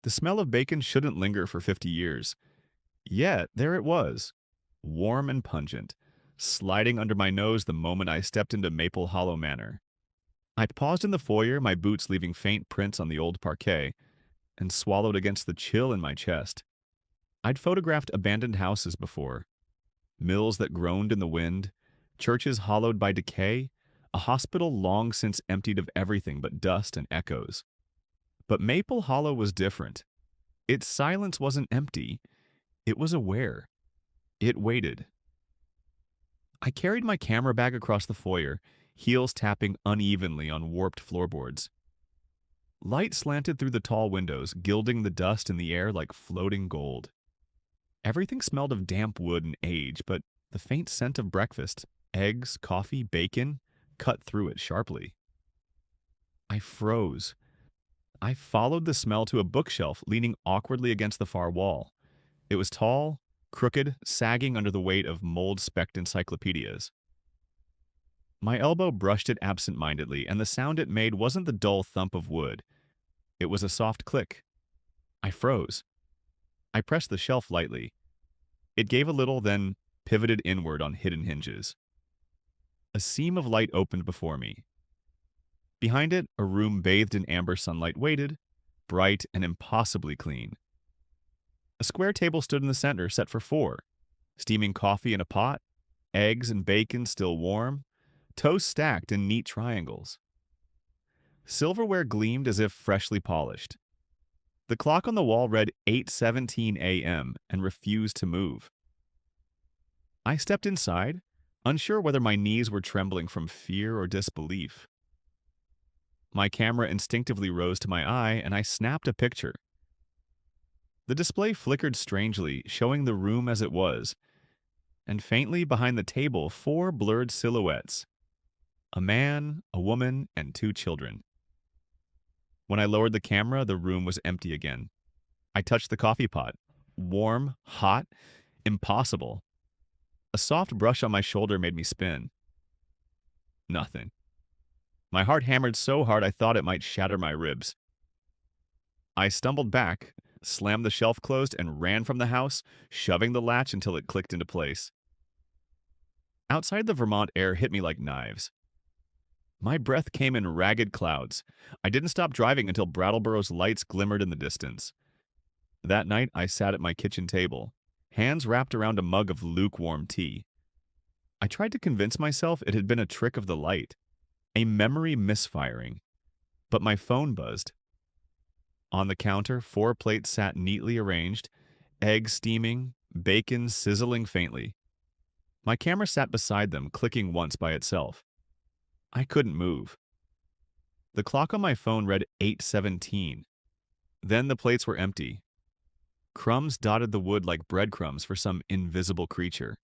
The smell of bacon shouldn't linger for 50 years. Yet, there it was, warm and pungent, sliding under my nose the moment I stepped into Maple Hollow Manor. I paused in the foyer, my boots leaving faint prints on the old parquet, and swallowed against the chill in my chest. I'd photographed abandoned houses before, mills that groaned in the wind, churches hollowed by decay, a hospital long since emptied of everything but dust and echoes. But Maple Hollow was different. Its silence wasn't empty, it was aware. It waited. I carried my camera bag across the foyer, heels tapping unevenly on warped floorboards. Light slanted through the tall windows, gilding the dust in the air like floating gold. Everything smelled of damp wood and age, but the faint scent of breakfast, eggs, coffee, bacon, cut through it sharply. I froze. I followed the smell to a bookshelf leaning awkwardly against the far wall. It was tall, crooked, sagging under the weight of mold-specked encyclopedias. My elbow brushed it absent-mindedly, and the sound it made wasn't the dull thump of wood. It was a soft click. I froze. I pressed the shelf lightly. It gave a little, then pivoted inward on hidden hinges. A seam of light opened before me. Behind it, a room bathed in amber sunlight waited, bright and impossibly clean. A square table stood in the center, set for four, steaming coffee in a pot, eggs and bacon still warm, toast stacked in neat triangles. Silverware gleamed as if freshly polished. The clock on the wall read 8:17 a.m. and refused to move. I stepped inside, unsure whether my knees were trembling from fear or disbelief. My camera instinctively rose to my eye, and I snapped a picture. The display flickered strangely, showing the room as it was, and faintly behind the table, four blurred silhouettes: a man, a woman, and two children. When I lowered the camera, the room was empty again. I touched the coffee pot. Warm, hot, impossible. A soft brush on my shoulder made me spin. Nothing. My heart hammered so hard I thought it might shatter my ribs. I stumbled back, slammed the shelf closed, and ran from the house, shoving the latch until it clicked into place. Outside, the Vermont air hit me like knives. My breath came in ragged clouds. I didn't stop driving until Brattleboro's lights glimmered in the distance. That night, I sat at my kitchen table, hands wrapped around a mug of lukewarm tea. I tried to convince myself it had been a trick of the light, a memory misfiring, but my phone buzzed. On the counter, four plates sat neatly arranged, eggs steaming, bacon sizzling faintly. My camera sat beside them, clicking once by itself. I couldn't move. The clock on my phone read 8:17. Then the plates were empty. Crumbs dotted the wood like breadcrumbs for some invisible creature.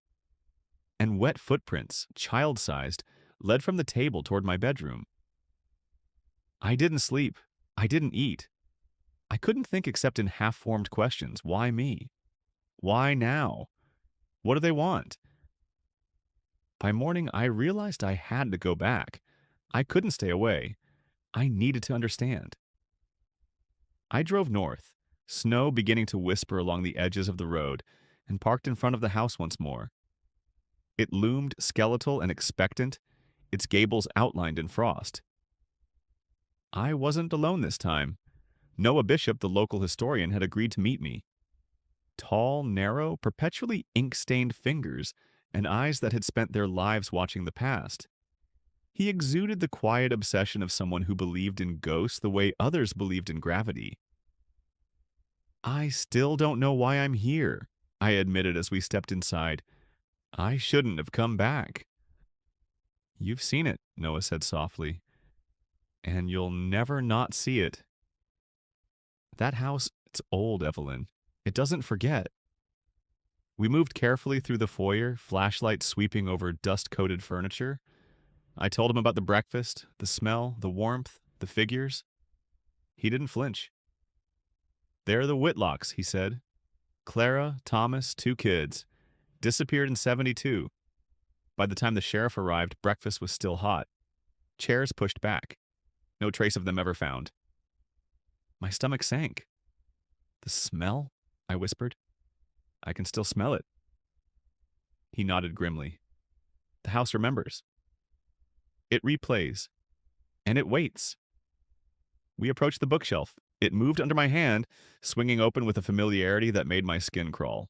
And wet footprints, child-sized, led from the table toward my bedroom. I didn't sleep. I didn't eat. I couldn't think except in half-formed questions. Why me? Why now? What do they want? By morning, I realized I had to go back. I couldn't stay away. I needed to understand. I drove north, snow beginning to whisper along the edges of the road, and parked in front of the house once more. It loomed skeletal and expectant, its gables outlined in frost. I wasn't alone this time. Noah Bishop, the local historian, had agreed to meet me. Tall, narrow, perpetually ink-stained fingers and eyes that had spent their lives watching the past. He exuded the quiet obsession of someone who believed in ghosts the way others believed in gravity. I still don't know why I'm here, I admitted as we stepped inside. I shouldn't have come back. You've seen it, Noah said softly. And you'll never not see it. That house, it's old, Evelyn. It doesn't forget. We moved carefully through the foyer, flashlight sweeping over dust-coated furniture. I told him about the breakfast, the smell, the warmth, the figures. He didn't flinch. They're the Whitlocks, he said. Clara, Thomas, two kids. Disappeared in 72. By the time the sheriff arrived, breakfast was still hot. Chairs pushed back. No trace of them ever found. My stomach sank. The smell? I whispered. I can still smell it. He nodded grimly. The house remembers. It replays. And it waits. We approached the bookshelf. It moved under my hand, swinging open with a familiarity that made my skin crawl.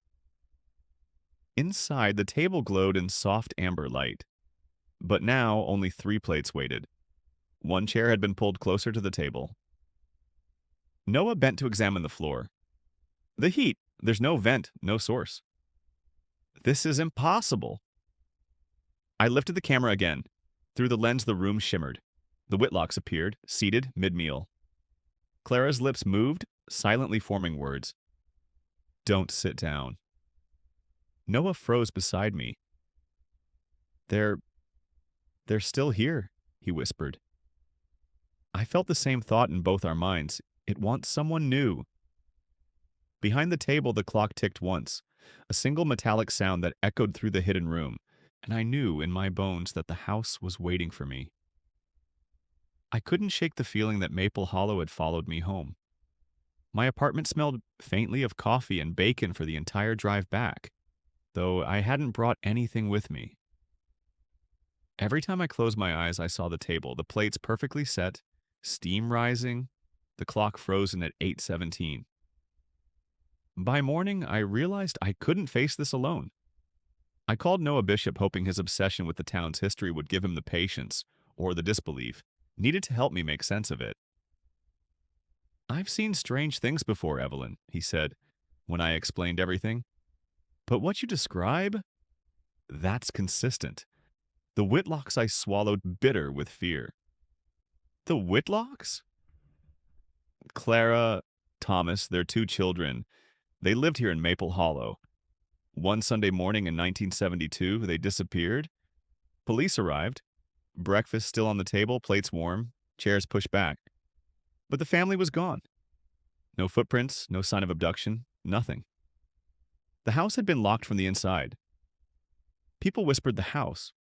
Inside, the table glowed in soft amber light. But now, only 3 plates waited. One chair had been pulled closer to the table. Noah bent to examine the floor. The heat. There's no vent, no source. This is impossible. I lifted the camera again. Through the lens, the room shimmered. The Whitlocks appeared, seated mid-meal. Clara's lips moved, silently forming words. Don't sit down. Noah froze beside me. They're still here, he whispered. I felt the same thought in both our minds. It wants someone new. Behind the table, the clock ticked once, a single metallic sound that echoed through the hidden room, and I knew in my bones that the house was waiting for me. I couldn't shake the feeling that Maple Hollow had followed me home. My apartment smelled faintly of coffee and bacon for the entire drive back, though I hadn't brought anything with me. Every time I closed my eyes, I saw the table, the plates perfectly set, steam rising, the clock frozen at 8:17. By morning, I realized I couldn't face this alone. I called Noah Bishop, hoping his obsession with the town's history would give him the patience, or the disbelief, needed to help me make sense of it. I've seen strange things before, Evelyn, he said, when I explained everything. But what you describe? That's consistent. The Whitlocks I swallowed bitter with fear. The Whitlocks? Clara, Thomas, their 2 children, they lived here in Maple Hollow. One Sunday morning in 1972, they disappeared. Police arrived. Breakfast still on the table, plates warm, chairs pushed back. But the family was gone. No footprints, no sign of abduction, nothing. The house had been locked from the inside. People whispered the house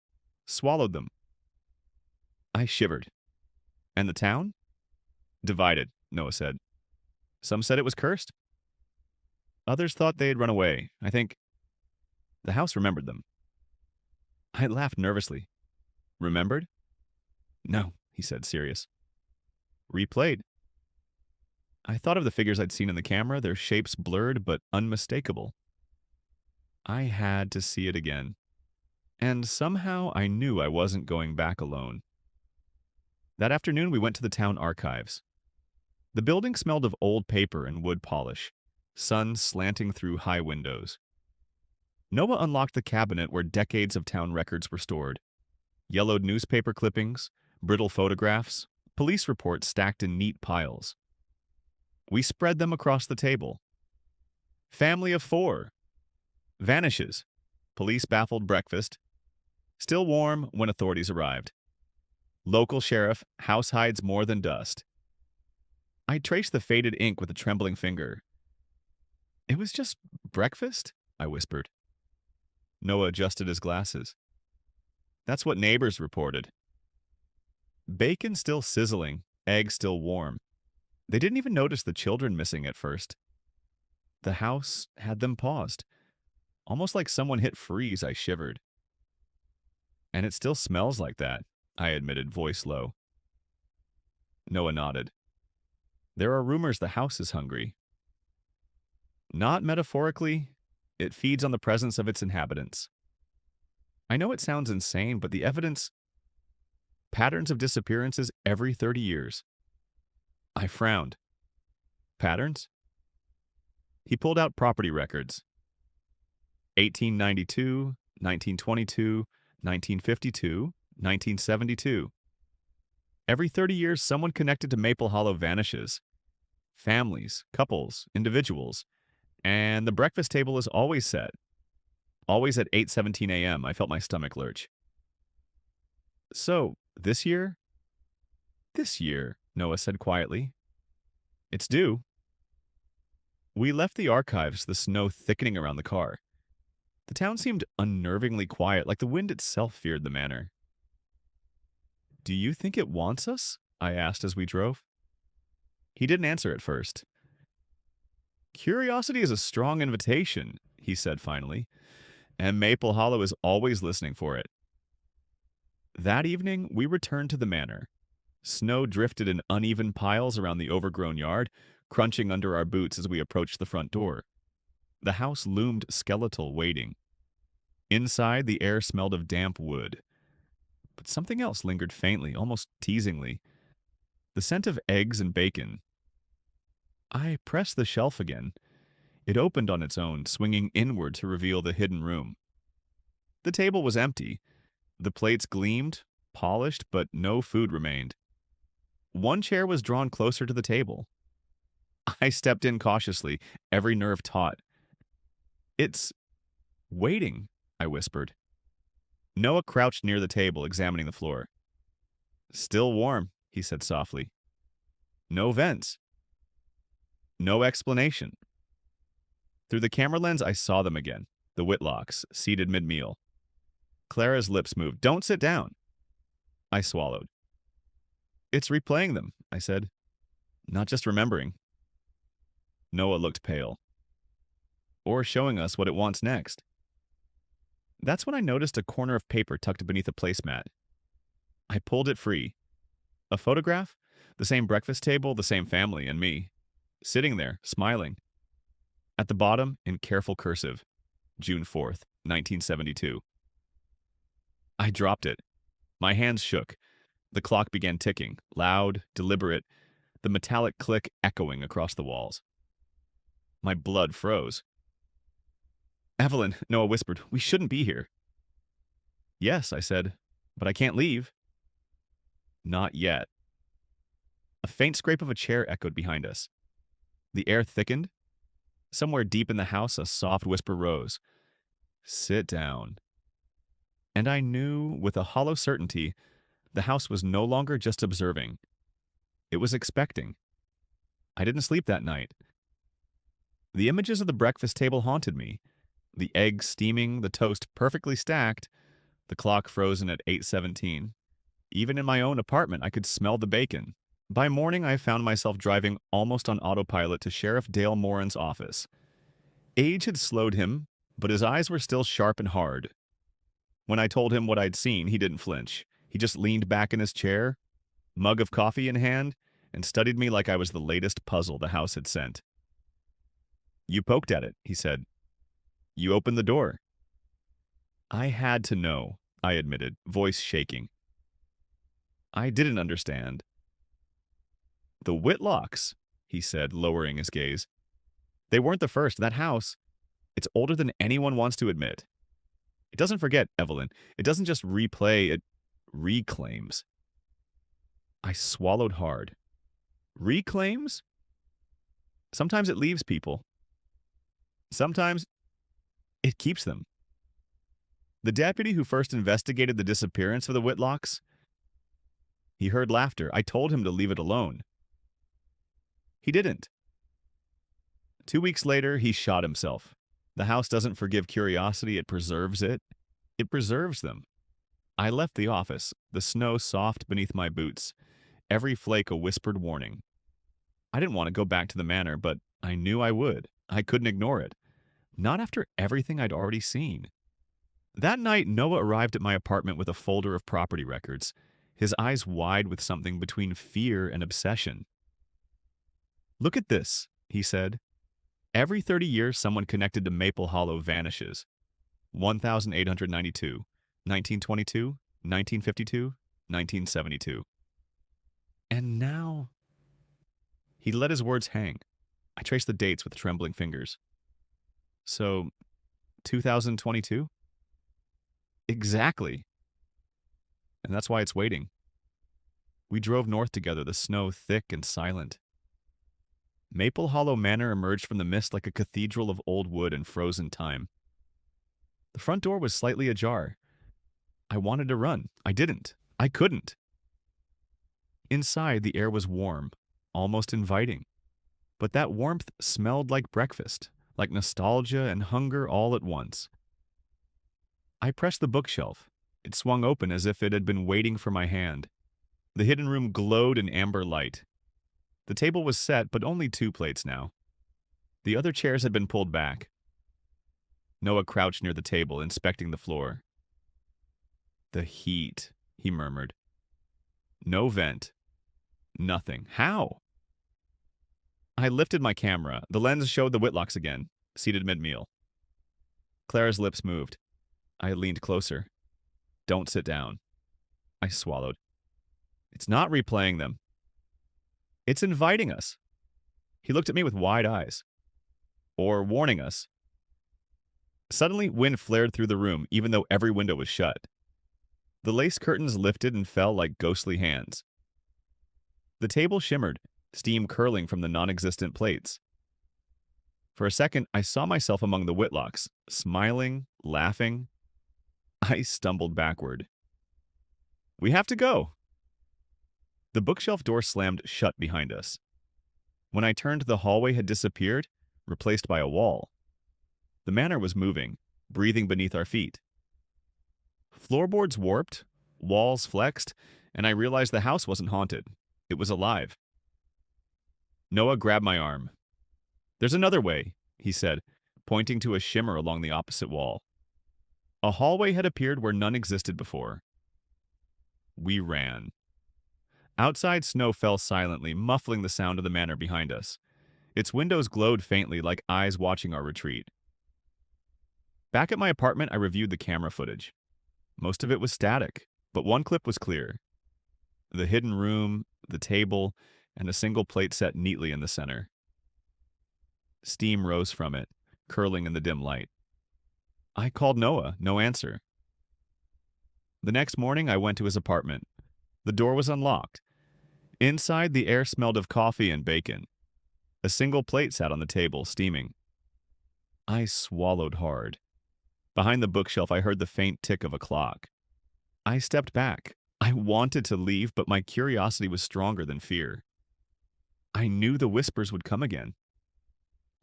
swallowed them. I shivered. And the town? Divided, Noah said. Some said it was cursed. Others thought they had run away. I think the house remembered them. I laughed nervously. Remembered? No, he said, serious. Replayed. I thought of the figures I'd seen in the camera, their shapes blurred but unmistakable. I had to see it again. And somehow I knew I wasn't going back alone. That afternoon we went to the town archives. The building smelled of old paper and wood polish, sun slanting through high windows. Noah unlocked the cabinet where decades of town records were stored. Yellowed newspaper clippings, brittle photographs, police reports stacked in neat piles. We spread them across the table. Family of 4. Vanishes. Police baffled breakfast. Still warm when authorities arrived. Local sheriff, house hides more than dust. I traced the faded ink with a trembling finger. It was just breakfast, I whispered. Noah adjusted his glasses. That's what neighbors reported. Bacon still sizzling, eggs still warm. They didn't even notice the children missing at first. The house had them paused. Almost like someone hit freeze, I shivered. And it still smells like that, I admitted, voice low. Noah nodded. There are rumors the house is hungry. Not metaphorically, it feeds on the presence of its inhabitants. I know it sounds insane, but the evidence... Patterns of disappearances every 30 years. I frowned. Patterns? He pulled out property records. 1892, 1922, 1952, 1972. Every 30 years, someone connected to Maple Hollow vanishes. Families, couples, individuals. And the breakfast table is always set. Always at 8:17 a.m. I felt my stomach lurch. So, this year? This year, Noah said quietly. It's due. We left the archives, the snow thickening around the car. The town seemed unnervingly quiet, like the wind itself feared the manor. Do you think it wants us? I asked as we drove. He didn't answer at first. Curiosity is a strong invitation, he said finally, and Maple Hollow is always listening for it. That evening, we returned to the manor. Snow drifted in uneven piles around the overgrown yard, crunching under our boots as we approached the front door. The house loomed skeletal, waiting. Inside, the air smelled of damp wood. But something else lingered faintly, almost teasingly. The scent of eggs and bacon. I pressed the shelf again. It opened on its own, swinging inward to reveal the hidden room. The table was empty. The plates gleamed, polished, but no food remained. One chair was drawn closer to the table. I stepped in cautiously, every nerve taut. "It's waiting," I whispered. Noah crouched near the table, examining the floor. "Still warm," he said softly. "No vents. No explanation." Through the camera lens, I saw them again, the Whitlocks, seated mid-meal. Clara's lips moved. "Don't sit down." I swallowed. "It's replaying them," I said. "Not just remembering." Noah looked pale. "Or showing us what it wants next." That's when I noticed a corner of paper tucked beneath a placemat. I pulled it free. A photograph? The same breakfast table, the same family, and me. Sitting there, smiling. At the bottom, in careful cursive, June 4th, 1972. I dropped it. My hands shook. The clock began ticking, loud, deliberate, the metallic click echoing across the walls. My blood froze. "Evelyn," Noah whispered, "we shouldn't be here." "Yes," I said, "but I can't leave." "Not yet." A faint scrape of a chair echoed behind us. The air thickened. Somewhere deep in the house, a soft whisper rose. "Sit down." And I knew, with a hollow certainty, the house was no longer just observing. It was expecting. I didn't sleep that night. The images of the breakfast table haunted me. The eggs steaming, the toast perfectly stacked, the clock frozen at 8:17. Even in my own apartment, I could smell the bacon. By morning, I found myself driving almost on autopilot to Sheriff Dale Moran's office. Age had slowed him, but his eyes were still sharp and hard. When I told him what I'd seen, he didn't flinch. He just leaned back in his chair, mug of coffee in hand, and studied me like I was the latest puzzle the house had sent. "You poked at it," he said. "You opened the door." I had to know, I admitted, voice shaking. I didn't understand. "The Whitlocks," he said, lowering his gaze. "They weren't the first. That house, it's older than anyone wants to admit. It doesn't forget, Evelyn. It doesn't just replay, it reclaims." I swallowed hard. Reclaims? Sometimes it leaves people. Sometimes it keeps them. The deputy who first investigated the disappearance of the Whitlocks, he heard laughter. I told him to leave it alone. He didn't. 2 weeks later, he shot himself. The house doesn't forgive curiosity, it preserves it. It preserves them. I left the office, the snow soft beneath my boots, every flake a whispered warning. I didn't want to go back to the manor, but I knew I would. I couldn't ignore it. Not after everything I'd already seen. That night, Noah arrived at my apartment with a folder of property records, his eyes wide with something between fear and obsession. "Look at this," he said. "Every 30 years, someone connected to Maple Hollow vanishes. 1892, 1922, 1952, 1972. And now..." He let his words hang. I traced the dates with trembling fingers. "So, 2022? "Exactly. And that's why it's waiting." We drove north together, the snow thick and silent. Maple Hollow Manor emerged from the mist like a cathedral of old wood and frozen time. The front door was slightly ajar. I wanted to run. I didn't. I couldn't. Inside, the air was warm, almost inviting. But that warmth smelled like breakfast, like nostalgia and hunger all at once. I pressed the bookshelf. It swung open as if it had been waiting for my hand. The hidden room glowed in amber light. The table was set, but only 2 plates now. The other chairs had been pulled back. Noah crouched near the table, inspecting the floor. The heat, he murmured. No vent. Nothing. How? I lifted my camera. The lens showed the Whitlocks again, seated mid-meal. Clara's lips moved. I leaned closer. Don't sit down. I swallowed. It's not replaying them. It's inviting us. He looked at me with wide eyes. Or warning us. Suddenly, wind flared through the room, even though every window was shut. The lace curtains lifted and fell like ghostly hands. The table shimmered, steam curling from the non-existent plates. For a second, I saw myself among the Whitlocks, smiling, laughing. I stumbled backward. We have to go. The bookshelf door slammed shut behind us. When I turned, the hallway had disappeared, replaced by a wall. The manor was moving, breathing beneath our feet. Floorboards warped, walls flexed, and I realized the house wasn't haunted. It was alive. Noah grabbed my arm. There's another way, he said, pointing to a shimmer along the opposite wall. A hallway had appeared where none existed before. We ran. Outside, snow fell silently, muffling the sound of the manor behind us. Its windows glowed faintly like eyes watching our retreat. Back at my apartment, I reviewed the camera footage. Most of it was static, but one clip was clear. The hidden room, the table, and a single plate set neatly in the center. Steam rose from it, curling in the dim light. I called Noah, no answer. The next morning, I went to his apartment. The door was unlocked. Inside, the air smelled of coffee and bacon. A single plate sat on the table, steaming. I swallowed hard. Behind the bookshelf, I heard the faint tick of a clock. I stepped back. I wanted to leave, but my curiosity was stronger than fear. I knew the whispers would come again.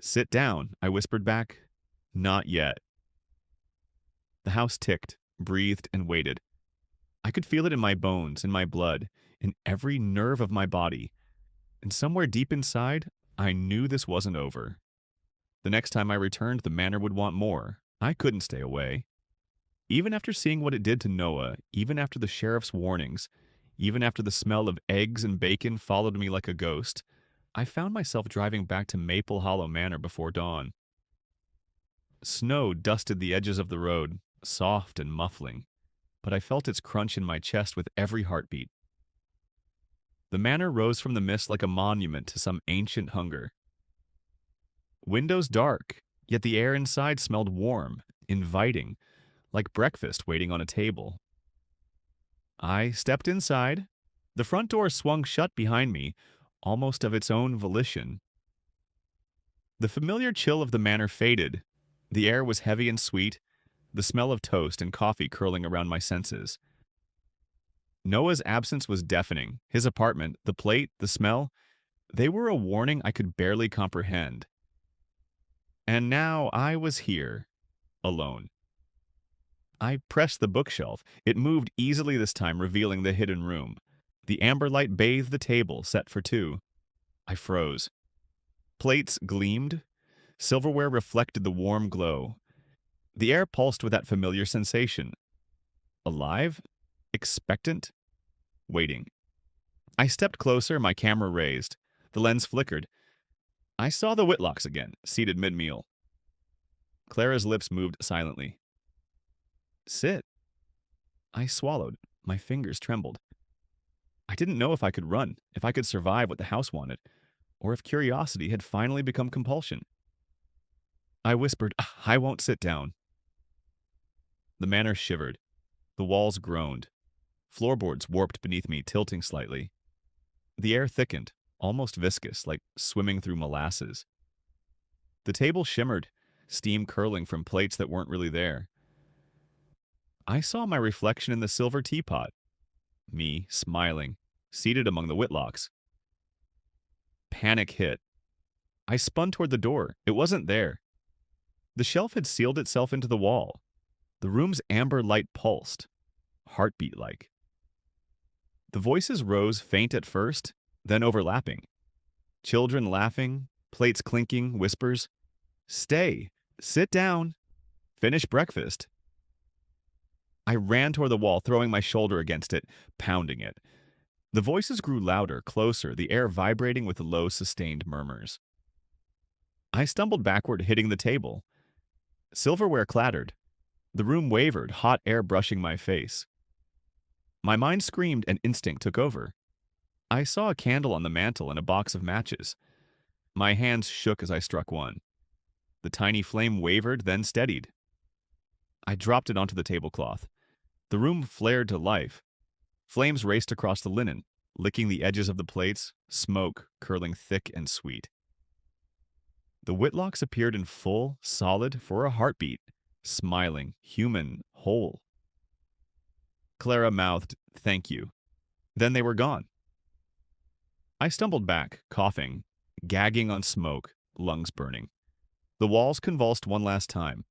Sit down, I whispered back. Not yet. The house ticked, breathed, and waited. I could feel it in my bones, in my blood, in every nerve of my body. And somewhere deep inside, I knew this wasn't over. The next time I returned, the manor would want more. I couldn't stay away. Even after seeing what it did to Noah, even after the sheriff's warnings, even after the smell of eggs and bacon followed me like a ghost, I found myself driving back to Maple Hollow Manor before dawn. Snow dusted the edges of the road, soft and muffling, but I felt its crunch in my chest with every heartbeat. The manor rose from the mist like a monument to some ancient hunger. Windows dark, yet the air inside smelled warm, inviting, like breakfast waiting on a table. I stepped inside. The front door swung shut behind me, almost of its own volition. The familiar chill of the manor faded. The air was heavy and sweet, the smell of toast and coffee curling around my senses. Noah's absence was deafening. His apartment, the plate, the smell, they were a warning I could barely comprehend. And now I was here, alone. I pressed the bookshelf. It moved easily this time, revealing the hidden room. The amber light bathed the table, set for two. I froze. Plates gleamed. Silverware reflected the warm glow. The air pulsed with that familiar sensation. Alive? Expectant? Waiting. I stepped closer, my camera raised. The lens flickered. I saw the Whitlocks again, seated mid-meal. Clara's lips moved silently. Sit. I swallowed. My fingers trembled. I didn't know if I could run, if I could survive what the house wanted, or if curiosity had finally become compulsion. I whispered, I won't sit down. The manor shivered. The walls groaned. Floorboards warped beneath me, tilting slightly. The air thickened, almost viscous, like swimming through molasses. The table shimmered, steam curling from plates that weren't really there. I saw my reflection in the silver teapot. Me, smiling, seated among the Whitlocks. Panic hit. I spun toward the door. It wasn't there. The shelf had sealed itself into the wall. The room's amber light pulsed, heartbeat-like. The voices rose faint at first, then overlapping. Children laughing, Plates clinking, whispers, "Stay, sit down, finish breakfast." I ran toward the wall, throwing my shoulder against it, pounding it. The voices grew louder, closer, the air vibrating with low, sustained murmurs. I stumbled backward, hitting the table. Silverware clattered. The room wavered, hot air brushing my face. My mind screamed and instinct took over. I saw a candle on the mantel and a box of matches. My hands shook as I struck one. The tiny flame wavered, then steadied. I dropped it onto the tablecloth. The room flared to life. Flames raced across the linen, licking the edges of the plates, smoke curling thick and sweet. The Whitlocks appeared in full, solid, for a heartbeat, smiling, human, whole. Clara mouthed, "Thank you." Then they were gone. I stumbled back, coughing, gagging on smoke, lungs burning. The walls convulsed one last time,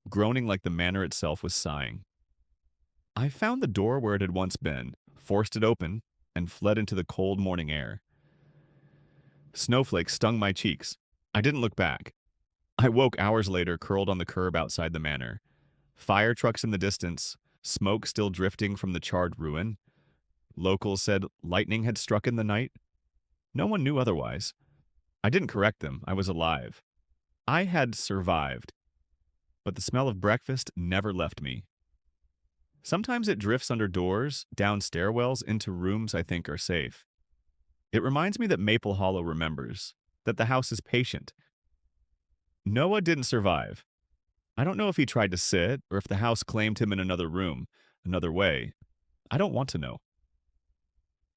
groaning like the manor itself was sighing. I found the door where it had once been, forced it open, and fled into the cold morning air. Snowflakes stung my cheeks. I didn't look back. I woke hours later, curled on the curb outside the manor. Fire trucks in the distance, smoke still drifting from the charred ruin. Locals said lightning had struck in the night. No one knew otherwise. I didn't correct them. I was alive. I had survived. But the smell of breakfast never left me. Sometimes it drifts under doors, down stairwells, into rooms I think are safe. It reminds me that Maple Hollow remembers, that the house is patient. Noah didn't survive. I don't know if he tried to sit or if the house claimed him in another room, another way. I don't want to know.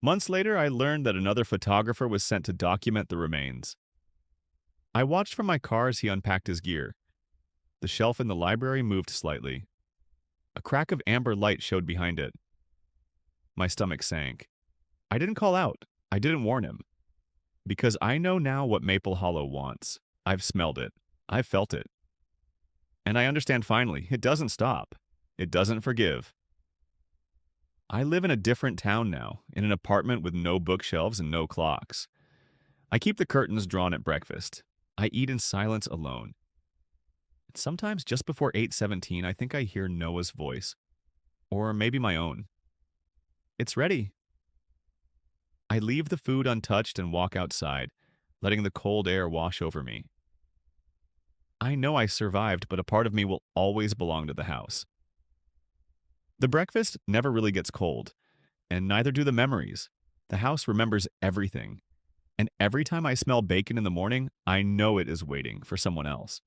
Months later, I learned that another photographer was sent to document the remains. I watched from my car as he unpacked his gear. The shelf in the library moved slightly. A crack of amber light showed behind it. My stomach sank. I didn't call out. I didn't warn him. Because I know now what Maple Hollow wants. I've smelled it. I've felt it. And I understand finally, it doesn't stop. It doesn't forgive. I live in a different town now, in an apartment with no bookshelves and no clocks. I keep the curtains drawn at breakfast. I eat in silence alone. And sometimes just before 8:17, I think I hear Noah's voice. Or maybe my own. "It's ready." I leave the food untouched and walk outside, letting the cold air wash over me. I know I survived, but a part of me will always belong to the house. The breakfast never really gets cold, and neither do the memories. The house remembers everything. And every time I smell bacon in the morning, I know it is waiting for someone else.